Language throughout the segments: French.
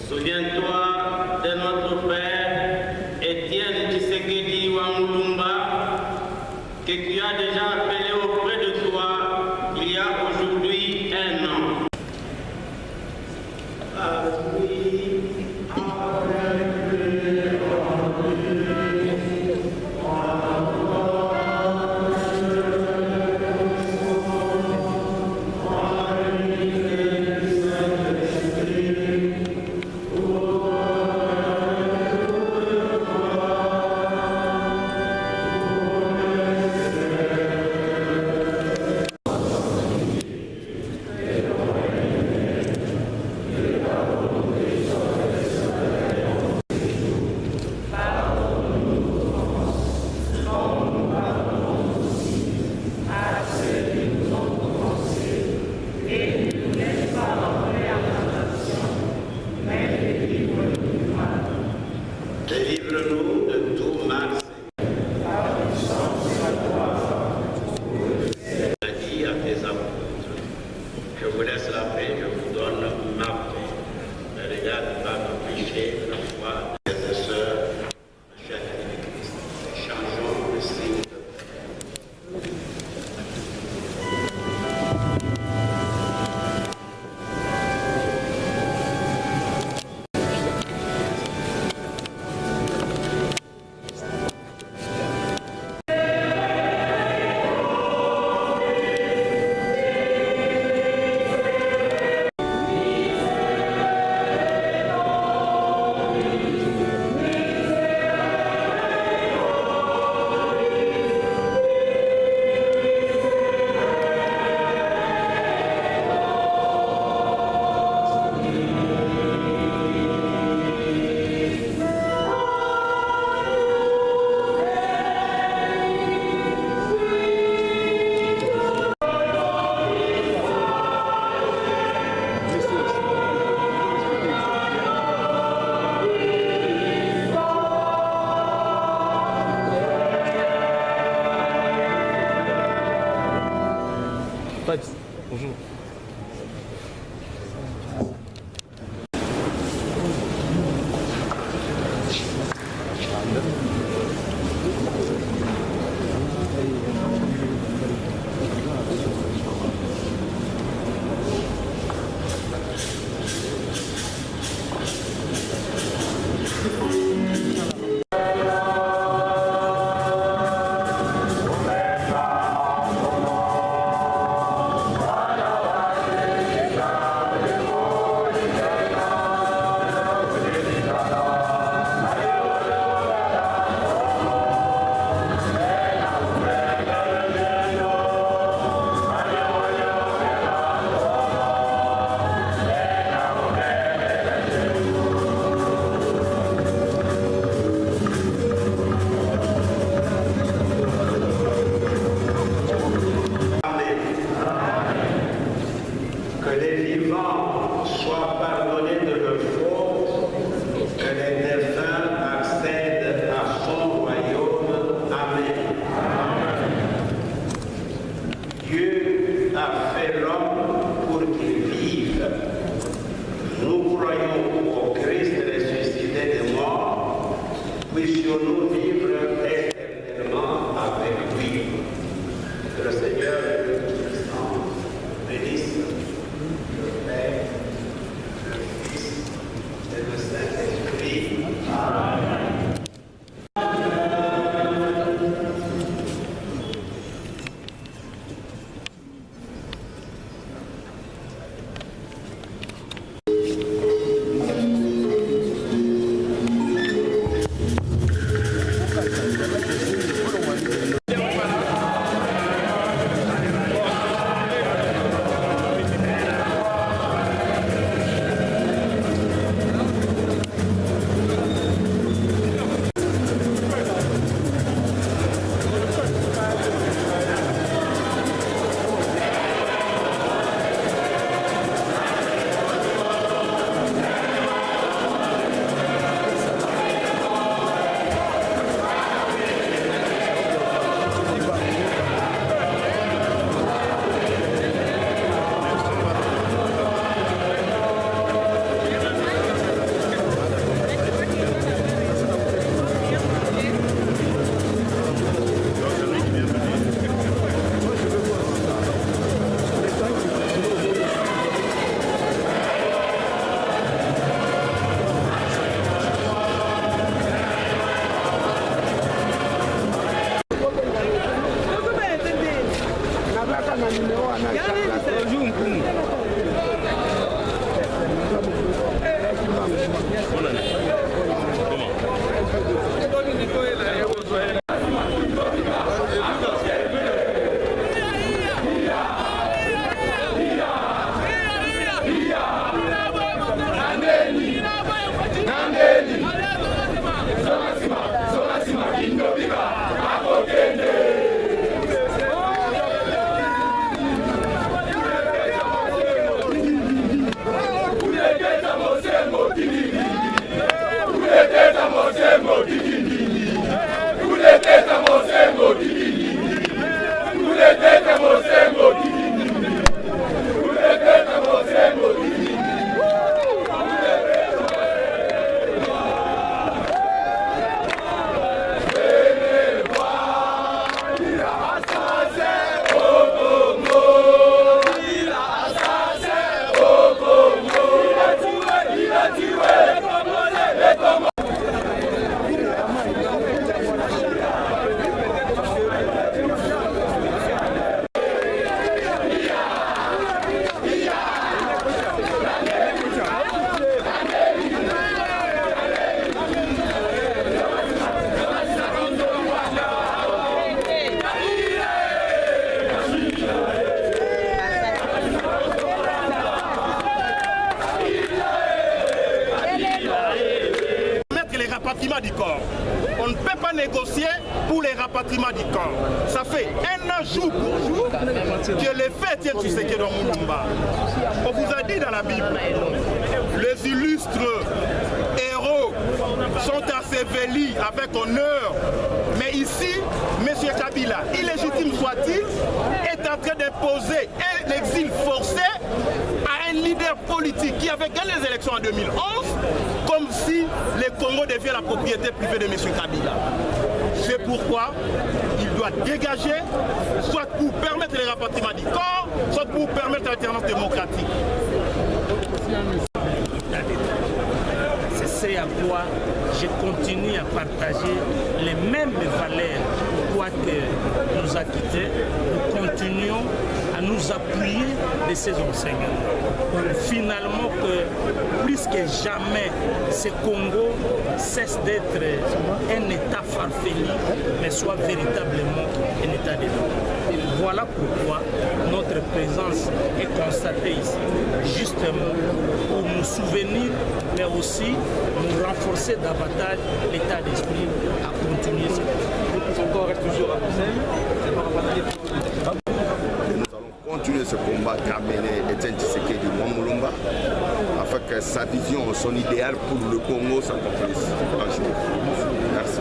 Souviens-toi de notre Père Étienne Tshisekedi Wamulumba, que tu as déjà appelé auprès de toi il y a aujourd'hui 1 an. Délivre-nous de tout mal. Tu as dit à tes apôtres, je vous laisse la paix, je vous donne ma paix. Ne regarde pas nos péchés, la foi des sœurs, ma chère Christ. Changeons le signe de Bonjour. Du corps. On ne peut pas négocier pour les rapatriements du corps. Ça fait un an jour pour jour que les faits tiennent sur ce qui est dans Moulumba. On vous a dit dans la Bible, les illustres héros sont ensevelis avec honneur. Mais ici, M. Kabila, illégitime soit-il, est en train d'imposer un exil forcé à un leader politique qui avait gagné les élections en 2011, comme si le Congo devient la propriété privée de M. Kabila. C'est pourquoi il doit dégager, soit pour permettre les rapatriements du corps, soit pour permettre l'alternance démocratique. C'est ce à quoi je continue à partager les mêmes valeurs. Quoique nous a quittés, nous continuons à nous appuyer de ces enseignants. Finalement, que plus que jamais, ce Congo cesse d'être un État farfelu, mais soit véritablement un État de droit. Voilà pourquoi notre présence est constatée ici, justement pour nous souvenir, mais aussi nous renforcer davantage l'état d'esprit à continuer ce combat. Toujours à nous allons continuer ce combat qu'a mené Etienne Tshisekedi Moulumba afin que sa vision, son idéal pour le Congo s'accomplisse un jour. Merci.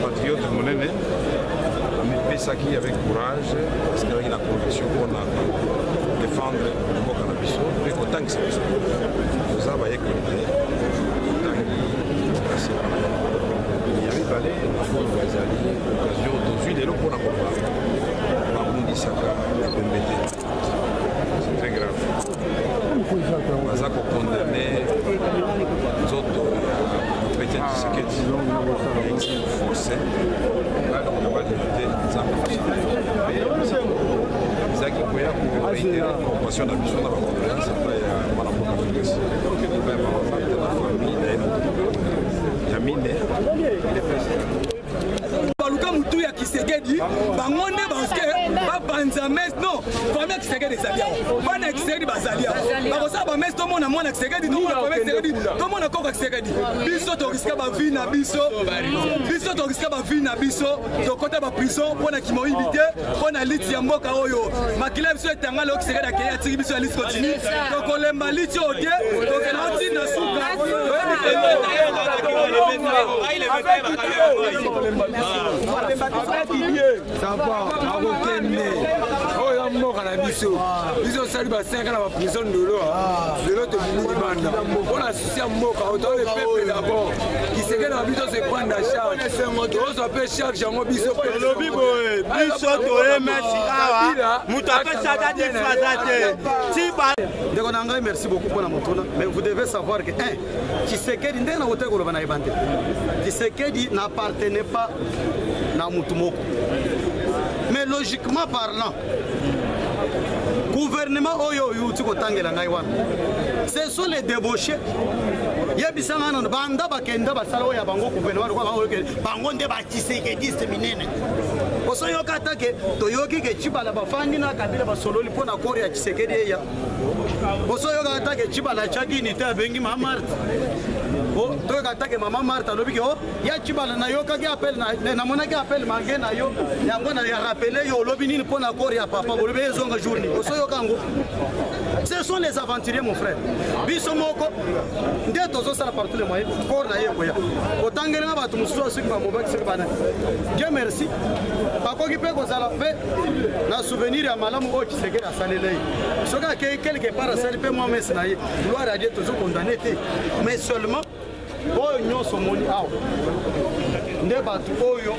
Patriote monene, on fait ça qui avec courage, parce qu'il y a la conviction qu'on a défendre le mot cannabis, mais autant que c'est possible. Nous avons avec l'occasion d'aujourd'hui de l'eau pour la comparer. C'est très grave. Nous avons condamné les autres chrétiens qui se quittent exil forcé. On va limiter les ambitions. Les acquis pour réitérer la compassion d'ambition dans la condoléance, après il y a la famille, il y a mine, baluka mutu ya Kisekedi bangonde baske bapanza mes non famille Kisekedi ezalia bana Kisekedi bazalia bakosa ba mes to mona mwana Kisekedi to mona famille Kisekedi to mona koka Kisekedi biso to riska ba vie na biso to riska ba vie na biso to kota ba prison pona kimoibité pona liti ya mboka oyo makila biso etanga lo Kisekedi akeya tiki biso ya liti continue to kolemba liti oke to kelati na suka biso sali ba 5 na ba prison de l'eau de l'autre banda on a souci à mboka autant le peuple d'abord Tshisekedi na biso se prendre à charge tozo pe charge yango biso lobi boye biso toyemesi awa moto apesaka difraza te ndeko na ngai merci beaucoup mpona motuna mais vous devez savoir que Tshisekedi ndenge na koteka koloba na yeba nte Tshisekedi n'appartenait pas na mutu moko mais logiquement parlant gouvernement oyo yuti kotangela ngai wana ce sont les débauchés yebisanga nano banda bakenda basala oyo ya bango gouvernement bango nde batshisekediste minene osoyoka atake toyoki ke Tshibala bafandi na Kabila basololi mpona kore ya Tshisekedi eya osoyoka atake Tshibala chaki unité abengi Mama Martha toyoka atake Mama Martha alobi ke ya Tshibala nayokaki appel namonaki appel mange na yo yango na ya rappele yo olobi nini mpona kore ya papa bolobi ezonga journée osoyoka ngo ce sont les aventuriers mon frère biso moko nde tozosala partout les moyens kore na ye koya otangelenga bato mosusu osoki bamobaki soki bana Dieu merci bakoki mpe kozala mpe na souvenir ya malamu oyo Tshisekedi asaleli ye soki akei quelque part asali mpe mwa mesi na ye gloire à Dieu tozokondane te mais seulement oyo nyonso omoni awa nde bato oyo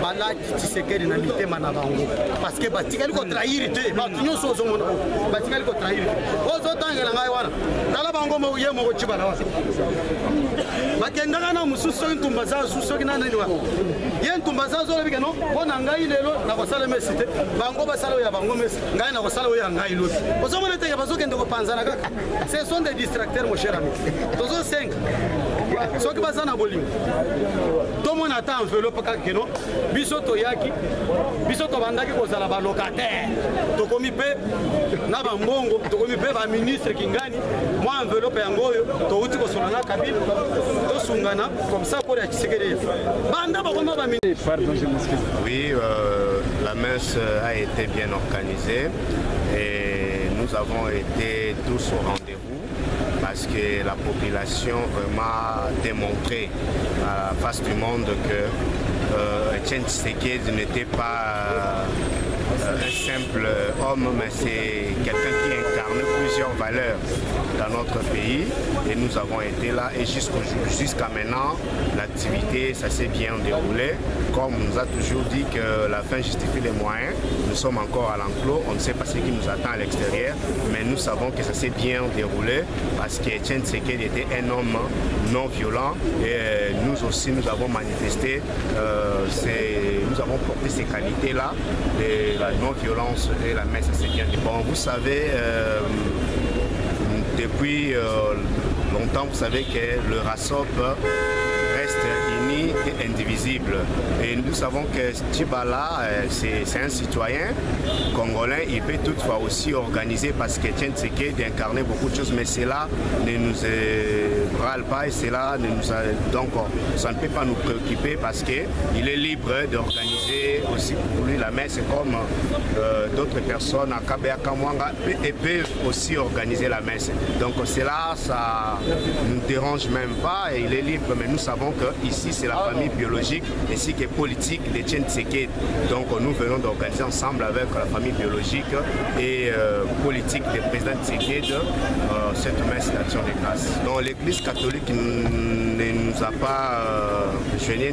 balaki Tshisekedi na mitema na bango parce que batikali kotrahir te bato nyonso ozomona batikali kotrahir te ozotangela ngai wana tala bango ye moko Tshibala wana bakendaka na mosusu soki ntumba za su soki nanani wana ye ntumba za azolobi ke no mpo na ngai lelo nakosala mesi te bango basala oyo ya bango mesi ngai nakosala oyo ya ngai lobi ozomona teke bazokende kopanzana kaka ce sont des distracteurs mon cher ami tozosenga soki baza na bolingo tomona ata enveloppe kaka keno biso toyaki biso tobandaki kozala balocataire tokomi mpe na bambongo tokomi mpe baministre kingani mwa enveloppe yango oyo touti kosola na Kabila tosungana comme ça kore ya Tshisekedi banda bakoma baministre. Oui, la messe a été bien organisée et nous avons été tous au rendez-vous parce que la population vraiment démontré à la face du monde que Etienne Tshisekedi n'était pas un simple homme, mais c'est quelqu'un qui incarne plusieurs valeurs dans notre pays et nous avons été là et jusqu'à maintenant l'activité ça s'est bien déroulé. Comme on nous a toujours dit que la fin justifie les moyens, nous sommes encore à l'enclos, on ne sait pas ce qui nous attend à l'extérieur, mais nous savons que ça s'est bien déroulé parce qu'Etienne Tshisekedi était un homme non violent et nous aussi nous avons manifesté, nous avons porté ces qualités-là, la non-violence et la messe, ça s'est bien déroulé. Bon, vous savez, depuis longtemps, vous savez que le RASOP reste uni et indivisible. Et nous savons que Tshibala, c'est un citoyen congolais, il peut toutefois aussi organiser parce qu'Etienne Tshisekedi incarnait beaucoup de choses, mais cela ne nous râle pas et cela ne nous donc ça ne peut pas nous préoccuper parce qu'il est libre d'organiser aussi pour lui la messe comme d'autres personnes à Kabea Kamwanga et peuvent aussi organiser la messe. Donc cela, ça ne nous dérange même pas et il est libre, mais nous savons que ici c'est la famille biologique ainsi que politique d'Etienne Tshisekedi. Donc nous venons d'organiser ensemble avec la famille biologique et politique du président Tshisekedi cette messe d'action de grâce. Donc l'église catholique ne nous a pas gênés,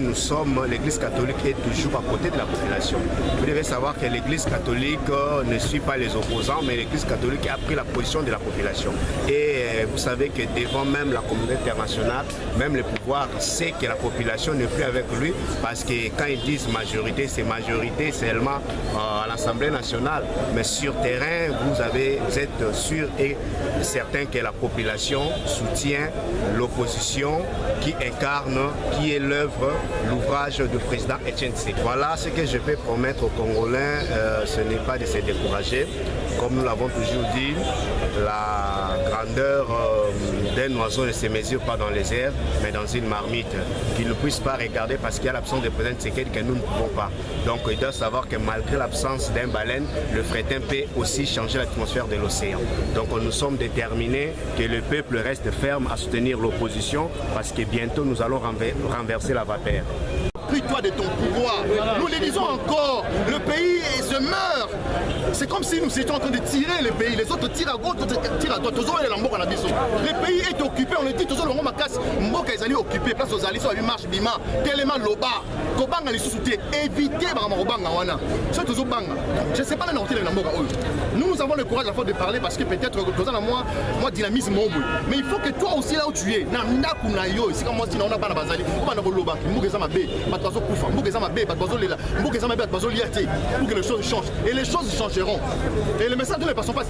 l'église catholique est toujours à côté de la population. Vous devez savoir que l'église catholique ne suit pas les opposants, mais l'église catholique a pris la position de la population. Et vous savez que devant même la communauté internationale, même le pouvoir sait que la population n'est plus avec lui parce que quand ils disent majorité, c'est majorité seulement à l'Assemblée nationale. Mais sur terrain, vous êtes sûr et certain que la population soutient l'opposition qui incarne, qui est l'œuvre, l'ouvrage du président Etienne Tshisekedi. Voilà ce que je peux promettre aux Congolais, ce n'est pas de se décourager. Comme nous l'avons toujours dit, la grandeur d'un oiseau ne se mesure pas dans les airs, mais dans une marmite. Qu'ils ne puissent pas regarder parce qu'il y a l'absence de président Tshisekedi que nous ne pouvons pas. Donc ils doivent savoir que malgré l'absence d'un baleine, le fretin peut aussi changer l'atmosphère de l'océan. Donc nous sommes déterminés que le peuple reste ferme à soutenir l'opposition parce que bientôt nous allons renverser la vapeur. Prie-toi de ton pouvoir. Nous le disons encore, le pays se meurt. C'est comme si nous étions en train de tirer le pays. Les autres tirent à gauche, d'autres tirent à droite. Le pays est occupé, on le dit toujours. bango makasi mboka ezali occupé place ozali so abi marche bima tellement loba kobanga lisusu te éviter banga kobanga wana so toujours banga je sais pas la noter na mboka oyo nous avons le courage à la fois de parler parce que peut-être que dans moi dynamisme mobile mais il faut que toi aussi là où tu es na ndaku na yo c'est comme moi sinon on a pas na bazali on na boloba mboka eza mabe batazo kufa mboka eza mabe batazo lela mboka eza mabe batazo liaté pour que les choses changent et les choses changeront et le message nous ne passons pas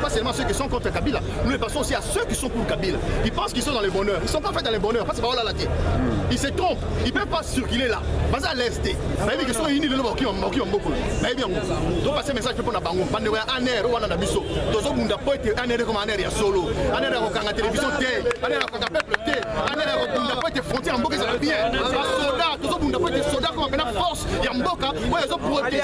seulement ceux qui sont contre Kabila nous ne passons aussi à ceux qui sont pour Kabila ils pensent qu'ils sont dans le bonheur ils sont pas faits dans le bonheur parce que voilà la tête ils se trompent ils peuvent pas circuler là basa à l'est mais ils sont unis le moki beaucoup mais bien donc passer message pour na bango bande ya aner wana na biso tozo bunda poete aner comme aner ya solo aner ko kanga télévision té aner ko kanga peuple té aner ko bunda poete frontière mboka za bien soldat tozo bunda poete soldat comme na force ya mboka ouais ils ont protégé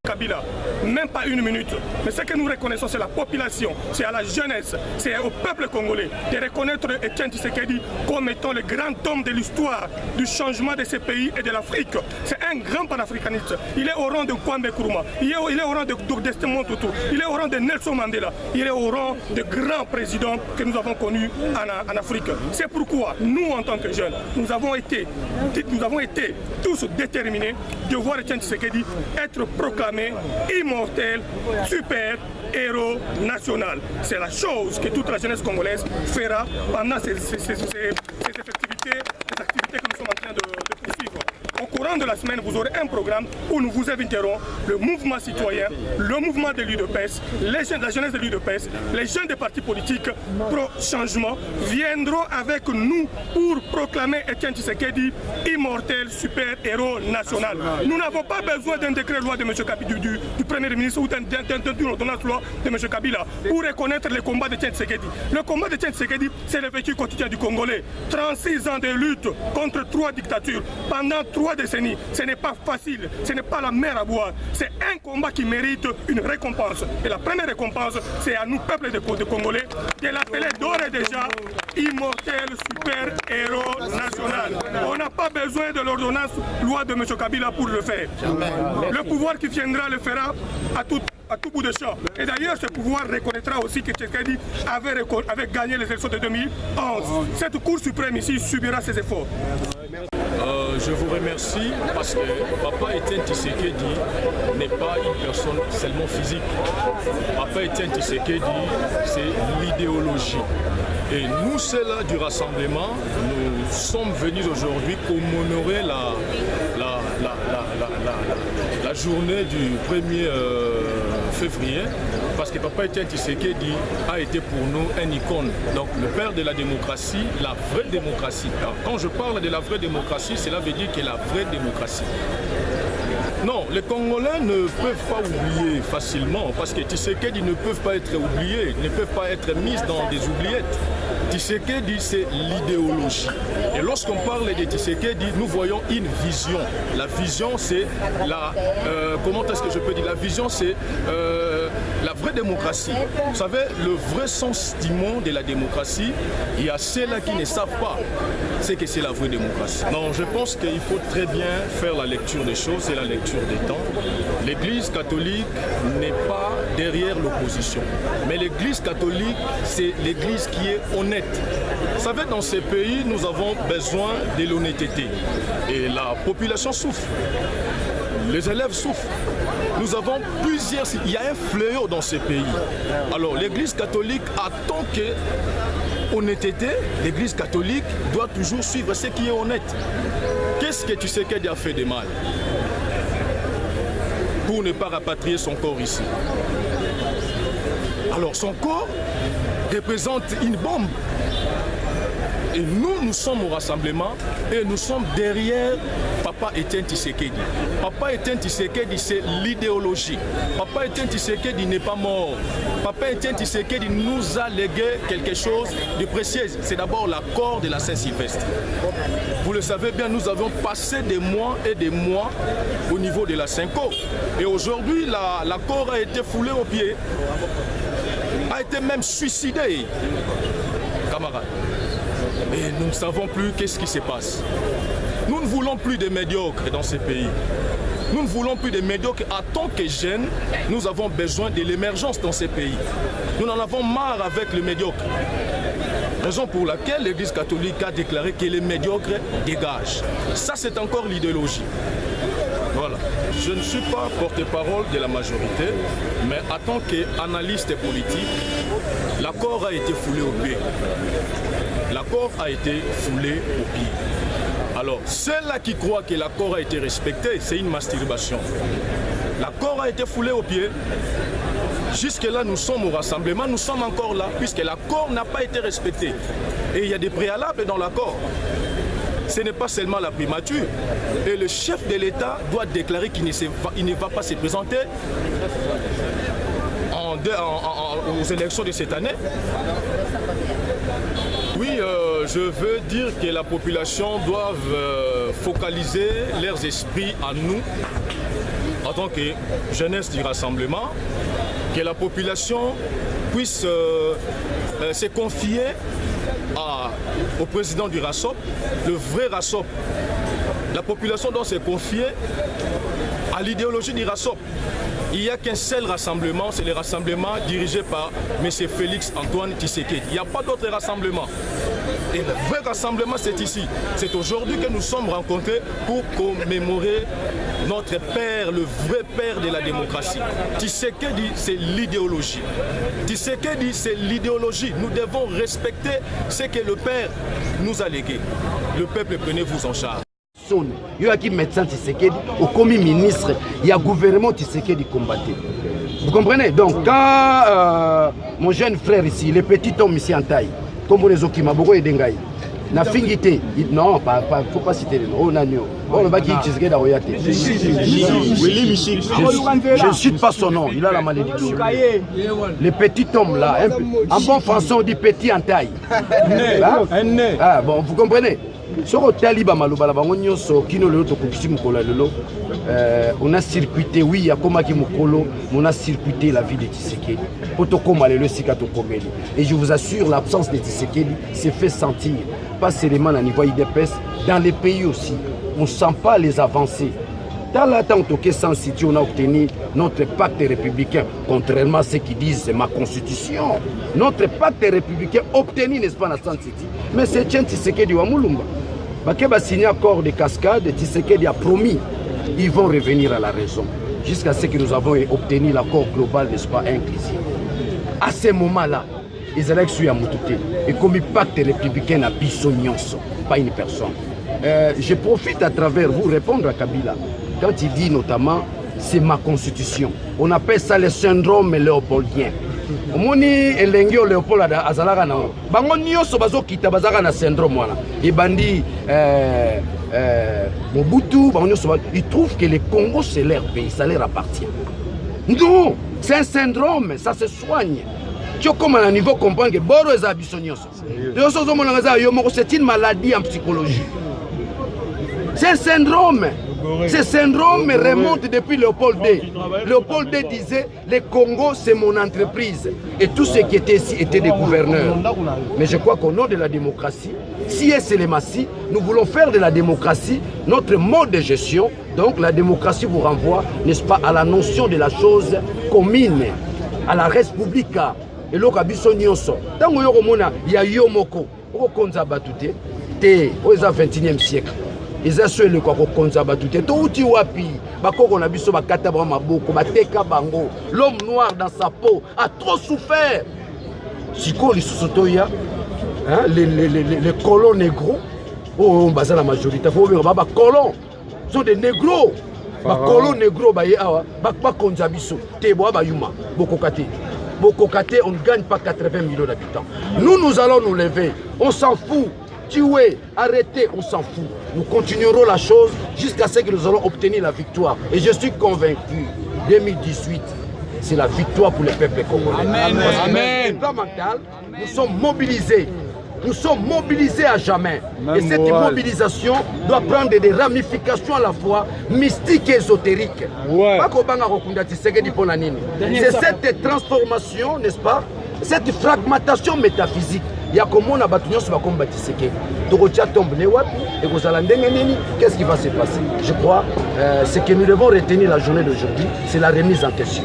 Kabila, même pas une minute. Mais ce que nous reconnaissons, c'est la population, c'est à la jeunesse, c'est au peuple congolais de reconnaître Etienne Tshisekedi comme étant le grand homme de l'histoire du changement de ce pays et de l'Afrique. C'est un grand panafricaniste. Il est au rang de Kwame Nkrumah, il est au rang de Desmond Tutu, il est au rang de Nelson Mandela, il est au rang de grands présidents que nous avons connus en Afrique. C'est pourquoi nous, en tant que jeunes, nous avons été tous déterminés de voir Etienne Tshisekedi être proclamé immortel, super héros national. C'est la chose que toute la jeunesse congolaise fera pendant ces activités que nous sommes en train de poursuivre. Au courant de la semaine, vous aurez un programme où nous vous inviterons le mouvement citoyen, le mouvement de l'UDPS, la jeunesse de l'UDPS, les jeunes des partis politiques pro-changement viendront avec nous pour proclamer Etienne Tshisekedi immortel, super héros national. Nous n'avons pas besoin d'un décret loi de M. Kabila, du Premier ministre ou d'une ordonnance loi de M. Kabila pour reconnaître le combat d'Etienne Tshisekedi. Le combat d'Etienne Tshisekedi, c'est le vécu quotidien du Congolais. 36 ans de lutte contre 3 dictatures pendant 3 décennies. Ce n'est pas facile, ce n'est pas la mer à boire. C'est un combat qui mérite une récompense. Et la première récompense, c'est à nous, peuple de Congolais, de l'appeler d'ores et déjà immortel, super héros national. On n'a pas besoin de l'ordonnance loi de M. Kabila pour le faire. Le pouvoir qui viendra le fera à tout bout de champ. Et d'ailleurs, ce pouvoir reconnaîtra aussi que Tshisekedi avait gagné les élections de 2011. Cette Cour suprême ici subira ses efforts. Je vous remercie parce que Papa Etienne Tshisekedi n'est pas une personne seulement physique. Papa Etienne Tshisekedi, c'est l'idéologie. Et nous, ceux-là du rassemblement, nous sommes venus aujourd'hui commémorer la journée du 1er février, parce que Papa Etienne Tshisekedi a été pour nous un icône. Donc le père de la démocratie, la vraie démocratie. Alors, quand je parle de la vraie démocratie, cela veut dire que la vraie démocratie. Non, les Congolais ne peuvent pas oublier facilement, parce que Tshisekedi ne peuvent pas être oubliés, ne peuvent pas être mis dans des oubliettes. Tshisekedi, c'est l'idéologie. Et lorsqu'on parle de Tshisekedi, nous voyons une vision. La vision, c'est la... comment est-ce que je peux dire? La vision, c'est la vraie démocratie. Vous savez, le vrai sens du monde de la démocratie, il y a ceux-là qui ne savent pas ce que c'est la vraie démocratie. Non, je pense qu'il faut très bien faire la lecture des choses et la lecture des temps. L'Église catholique n'est pas derrière l'opposition. Mais l'Église catholique, c'est l'Église qui est honnête. Vous savez, dans ces pays, nous avons besoin de l'honnêteté. Et la population souffre. Les élèves souffrent. Nous avons plusieurs... Il y a un fléau dans ces pays. Alors, l'Église catholique attend que honnêteté, l'Église catholique doit toujours suivre ce qui est honnête. Qu'est-ce que Tshisekedi a fait de mal pour ne pas rapatrier son corps ici? Alors, son corps représente une bombe. Et nous sommes au rassemblement et nous sommes derrière Papa Etienne Tshisekedi. Papa Etienne Tshisekedi, c'est l'idéologie. Papa Etienne Tshisekedi n'est pas mort. Papa Etienne Tshisekedi nous a légué quelque chose de précieux. C'est d'abord l'accord de la Saint-Sylvestre. Vous le savez bien, nous avons passé des mois et des mois au niveau de la Synco. Et aujourd'hui, l'accord a été foulé aux pieds. A été même suicidé, camarades. Et nous ne savons plus qu'est-ce qui se passe. Nous ne voulons plus de médiocres dans ces pays. Nous ne voulons plus de médiocres. En tant que jeunes, nous avons besoin de l'émergence dans ces pays. Nous en avons marre avec le médiocre. Raison pour laquelle l'Église catholique a déclaré que les médiocres dégagent. Ça, c'est encore l'idéologie. Voilà. Je ne suis pas porte-parole de la majorité, mais en tant qu'analyste politique, l'accord a été foulé au pied. L'accord a été foulé au pied. Alors, ceux-là qui croient que l'accord a été respecté, c'est une masturbation. L'accord a été foulé au pied. Jusque-là, nous sommes au rassemblement, nous sommes encore là, puisque l'accord n'a pas été respecté. Et il y a des préalables dans l'accord. Ce n'est pas seulement la primature. Et le chef de l'État doit déclarer qu'il ne va pas se présenter aux élections de cette année. Oui, je veux dire que la population doit focaliser leurs esprits en nous, en tant que jeunesse du rassemblement, que la population puisse se confier au président du RASOP, le vrai RASOP. La population doit se confier à l'idéologie du RASOP. Il n'y a qu'un seul rassemblement, c'est le rassemblement dirigé par M. Félix Antoine Tshisekedi. Il n'y a pas d'autre rassemblement. Et le vrai rassemblement, c'est ici. C'est aujourd'hui que nous sommes rencontrés pour commémorer notre père, le vrai père de la démocratie. Tshisekedi, c'est l'idéologie. Tshisekedi, c'est l'idéologie. Nous devons respecter ce que le père nous a légué. Le peuple, prenez-vous en charge. Il y a qui médecin Tshisekedi, au commis ministre, il y a gouvernement Tshisekedi combatté. Vous comprenez? Donc quand mon jeune frère ici, le petit homme ici en taille, comme les autres qui m'a beaucoup aidé, na fingité, non, faut pas citer le nom. Oh nanio, oh le bac qui Tshisekedi a royaté. Je ne cite pas son nom, il a la malédiction. Le petit homme là, en bon français on dit petit en taille. Ah bon, vous comprenez? On a circuité, oui, il y a comme on a circuité la vie de Tshisekedi. Et je vous assure, l'absence de Tshisekedi s'est fait sentir, pas seulement à niveau IDPS, dans les pays aussi. On ne sent pas les avancées. Dans l'attente auquel San City, on a obtenu notre pacte républicain, contrairement à ceux qui disent c'est ma constitution. Notre pacte républicain obtenu, n'est-ce pas, dans San City. Mais c'est Tshisekedi wa Mulumba. Bakeba signé accord de cascade, Tshisekedi a promis, ils vont revenir à la raison. Jusqu'à ce que nous avons obtenu l'accord global, n'est-ce pas, inclusif. À ce moment-là, ils allaient suivre à Moutouté. Et comme le pacte républicain a Bissonions, pas une personne. Je profite à travers vous répondre à Kabila. Quand il dit notamment, c'est ma constitution. On appelle ça le syndrome léopoldien. Omoni elengio Léopold azalaka na bango nyonso bazokita bazaka na syndrome wana ebandi Mobutu bango nyonso ils trouvent que le Congo c'est leur pays, ça leur appartient. Non, c'est un syndrome, ça se soigne. Tu comme à un niveau comprendre que boro eza biso nyonso. C'est une maladie en psychologie. C'est un syndrome. Ce syndrome remonte depuis Léopold II. Léopold II disait, le Congo c'est mon entreprise. Et tout ce qui était ici était des gouverneurs. Mais je crois qu'au nom de la démocratie, si c'est les massifs, nous voulons faire de la démocratie notre mode de gestion. Donc la démocratie vous renvoie, n'est-ce pas, à la notion de la chose commune, à la res publica. Et l'okabiso nyonso. Tant il y a Yomoko, au Konza Batute, au 21e siècle. Ils ont su le Konza Batute. Tout outil wapi, Bako na biso bakata ba maboko, bateka bango. L'homme noir dans sa peau a trop souffert. Siko lisusotoya, les colons négros, oh on base la majorité, faut dire baba colons, sont des négros. Ba colons négros ba yawa, ba Konza biso, te boa ba yuma, bokokate. Bokokate, on ne gagne pas 80 millions d'habitants. Nous allons nous lever, on s'en fout. Tuer, arrêter, on s'en fout. Nous continuerons la chose jusqu'à ce que nous allons obtenir la victoire. Et je suis convaincu, 2018, c'est la victoire pour le peuple congolais. Amen. Amen. Nous sommes mobilisés. Nous sommes mobilisés à jamais. Et cette mobilisation doit prendre des ramifications à la fois mystiques et ésotériques. C'est cette transformation, n'est-ce pas? Cette fragmentation métaphysique. Il y a comme on a battu sur la combat Tshisekedi. Qu'est-ce qui va se passer? Je crois ce que nous devons retenir la journée d'aujourd'hui, c'est la remise en question.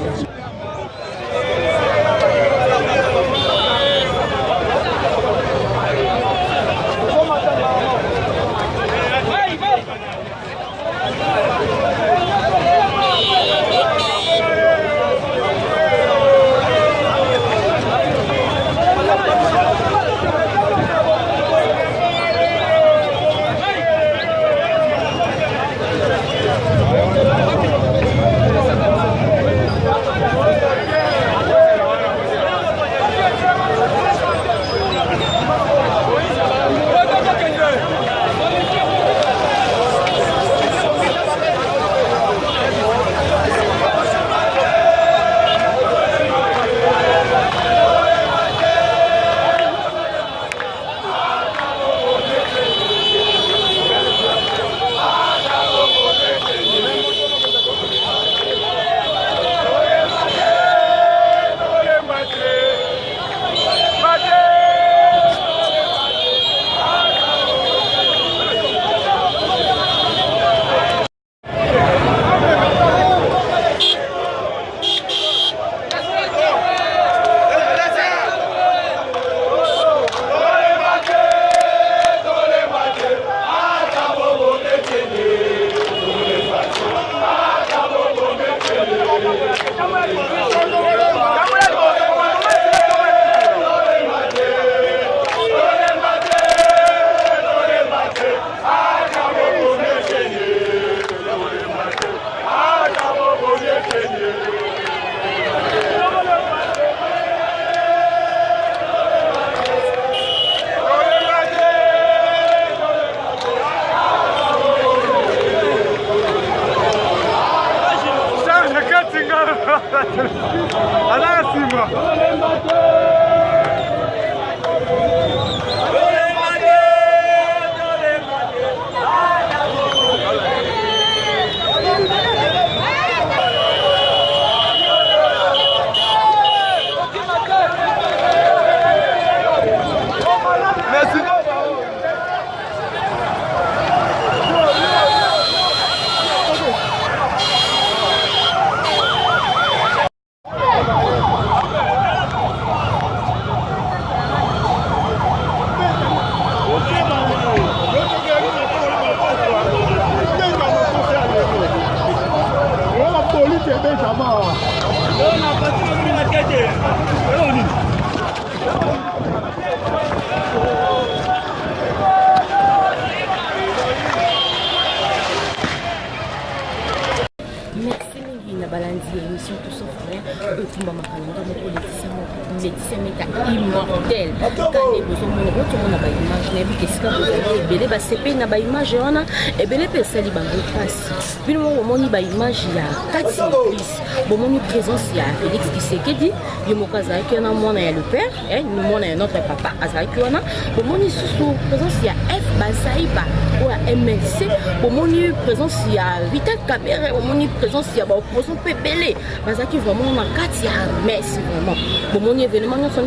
immortel kane bozomona botomona baimage na yebi esika bozali ebele basepe na baimage wana ebele mpe esali bango mpasi bino moko bomoni baimage ya kati eglise bomoni présence ya Félix Tshisekedi ye moko azalaki wana mwana ya le père mwana ya notre papa azalaki wana bomoni susu présence ya F Bazaiba oya MLC bomoni présence ya Vital Kamerhe bomoni présence ya baopposition mpe ebele bazalaki vraiment na kati ya messe vraiment bomoni événement nyonso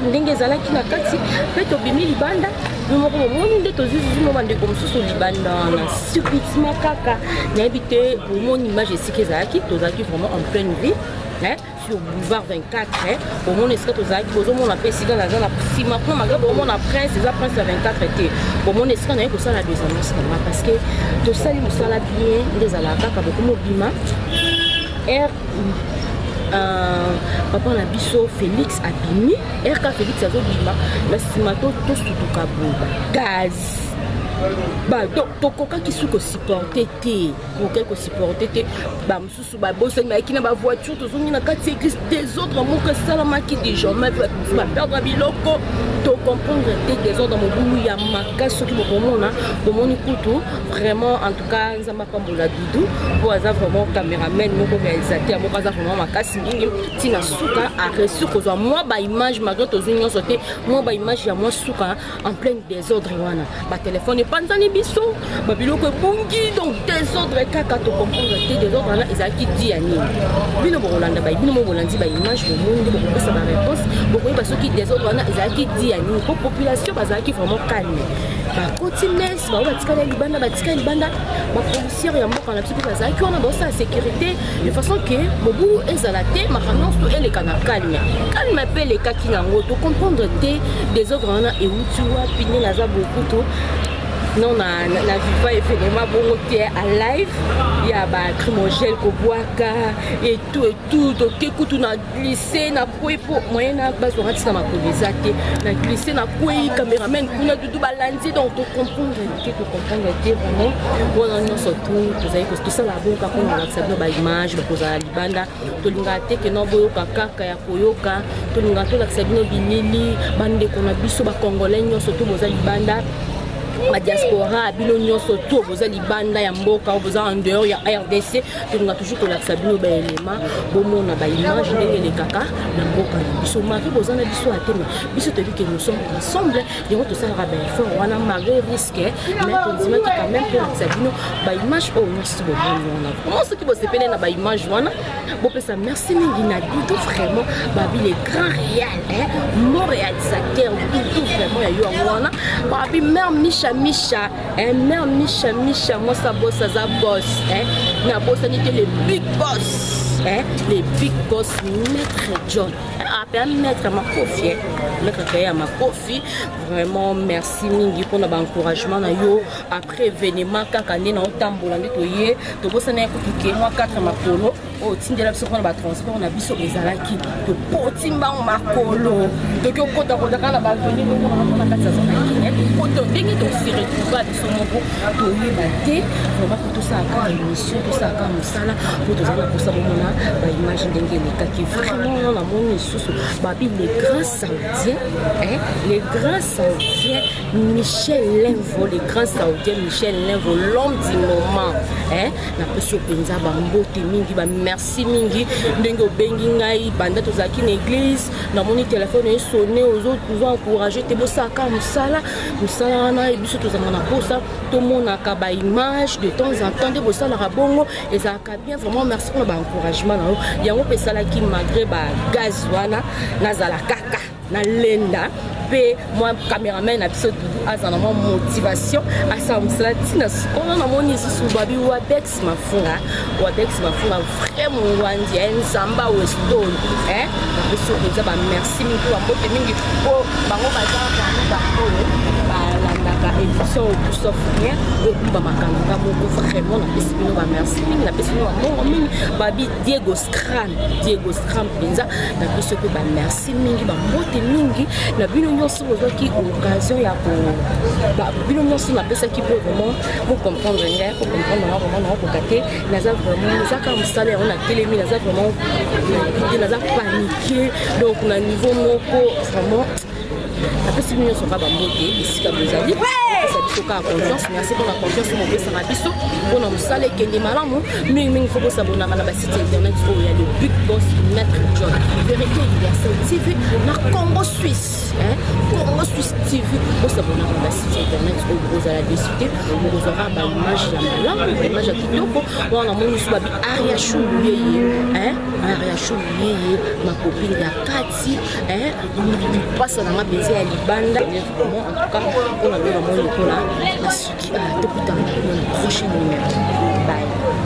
ndenge ezalaki na kati mpe tobimi libanda moko bomoni nde tozizi mo bandeko mosusu libanda na subitement kaka nayebi te bomoni image esika ezalaki tozalaki vraiment en pleine vie sur boulevard 24 bomoni esika tozalaki bozomona mpe esika naza na nsima mpo malgré bomona prince eza prince ya 24 te bomoni esika naye kosala des annonces nanga parce que tosali mosala bien nde ezalaka kaka bokomobima papa na biso Félix abimi RK Félix azobima na nsima tosutuka boba gaz tokokaki su kosupporte te kokai kosupporte te bamosusu babosani bayaki na bavoiture tozongi na kati ya église des autres moko esalamaki déjamai bamosusu baperdre biloko tocomprendre te désordre mobulu ya makasi soki bokomona bomoni kutu vraiment en tout cas nzambe apambola dudu po aza vraiment caméraman moko réalisateur moko aza vraiment makasi mingi ntina suka aresu kozwa mwa baimage malgré tozwi nyonso te mwa baimage ya mwa suka en plein désordre wana batelefone panzani biso babiloko ebungi donc désordre kaka tocomprendre te désordre wana ezalaki di ya nini bino bokolanda bino mo bolandi baimage bomoni nde bokopesa baréponse bokoyeba soki désordre wana ezalaki di ya nini po population bazalaki vraiment calme bakoti messe bao batikala libanda bapolisiere ya mboka na biso mpe bazalaki wana baosala sécurité de façon ke mobu ezala te makambo eleka na calme mpe elekaki nango tocomprendre te désordre wana euti wapi nde naza bokutu non na viva événement bongo te à live ya bacrimogène kobwaka et tout toke kutu na glissé na kwei po moyen na base oratika makolo eza te na glissé na kwei caméraman kuna dudu balandi donc tocomprendre te vraiment wana nyonso tozali tosala bonka mpona kolakisa bino baimage bakozala libanda tolingaka te ke no boyoka kaka ya koyoka tolingaka tolakisa bino bilili bandeko na biso bacongolais nyonso to boza libanda la diaspora bino nyonso to boza libanda ya mboka boza en dehors ya RDC tolinga toujours kolakisa bino baélément bomona baimage ndenge elekaka na mboka na biso maki boza na biso atema biso toyebi ke nous sommes ensemble yango tosalaka baeffort wana malgré risque mais tondimaki quand même kolakisa bino baimage oyo nyonso bomoni wana vraiment soki bosepele na baimage wana bopesa merci mingi na dudu vraiment babi les grands réels mon réalisateur dudu vraiment ya yo yango wana babi mère Misha, mère Misha, moi ça bosse, ça boss, na boss on les big boss, les big boss, maître John, maître ma confiance, maître ma confiance, vraiment merci mingi pour l'encouragement na yo après événement kakane na otambola ndetoye, to bossa na kopiquer moi 4 makolo, o tindela biso na ba transport na biso ezalaki, to potimba makolo, to kota kana ba venir na kati za Kenya, to ndenge to se retrouver biso moko to yeba te, vraiment pour tout ça ka émission, tout ça ka musala, pour tout ça na posa bomona ba image ndenge lekaki vraiment na moni sous babi les grands saoudiens, hein, les grands saoudiens, Michel Lenvo, les grands saoudiens, Michel Lenvo, l'homme du moment, hein, na peso penza bambote mingi, ba merci mingi, ndenge bengi ngai, banda tozaki na église, na moni téléphone est sonné aux autres pour encourager te bosaka musala, musala na et biso tozanga na posa, tout le monde a ba image de temps en temps de bosala rabongo et ça a bien vraiment merci pour l'encouragement na yo. Yango pesala ki malgré ba gaz wana nazala kaka na lenda pe moi caméraman na biso azana mo motivation asa musala tina sikona na moni susu babi wadex mafunga vraiment wandi enzamba westone na biso koza ba merci mingi wa mbote mingi po bango bazaka ba landaka émission tout sauf rien ba makanga moko vraiment na biso bino ba merci mingi na biso wa mongo mingi babi Diego Scram penza na biso pe ba merci mingi ba mbote mingi na bino nyonso ozaki occasion ya ko bino nyonso na pesa ki peut vraiment pour comprendre rien pour comprendre vraiment na ko kate naza vraiment zaka musala on a télémi naza vraiment naza paniqué donc na niveau moko vraiment après si nous sommes pas bamboté ici comme vous avez dit ça dit que confiance merci pour la confiance mon pesa na biso pour nous saler que les malamu mais il faut s'abonner à la site internet où il y a le Big Boss Maître John vérité universelle TV na Congo Suisse Congo Suisse TV pour s'abonner à la site internet où vous allez décider vous aura ba image ya malamu image ya kitoko on a moni soit Aria Choubiyeye Aria Choubiyeye ma copine ya Kati passe dans ma baiser à Libanda vraiment en tout cas on a vraiment le coup là la suite à tout le temps prochain numéro bye.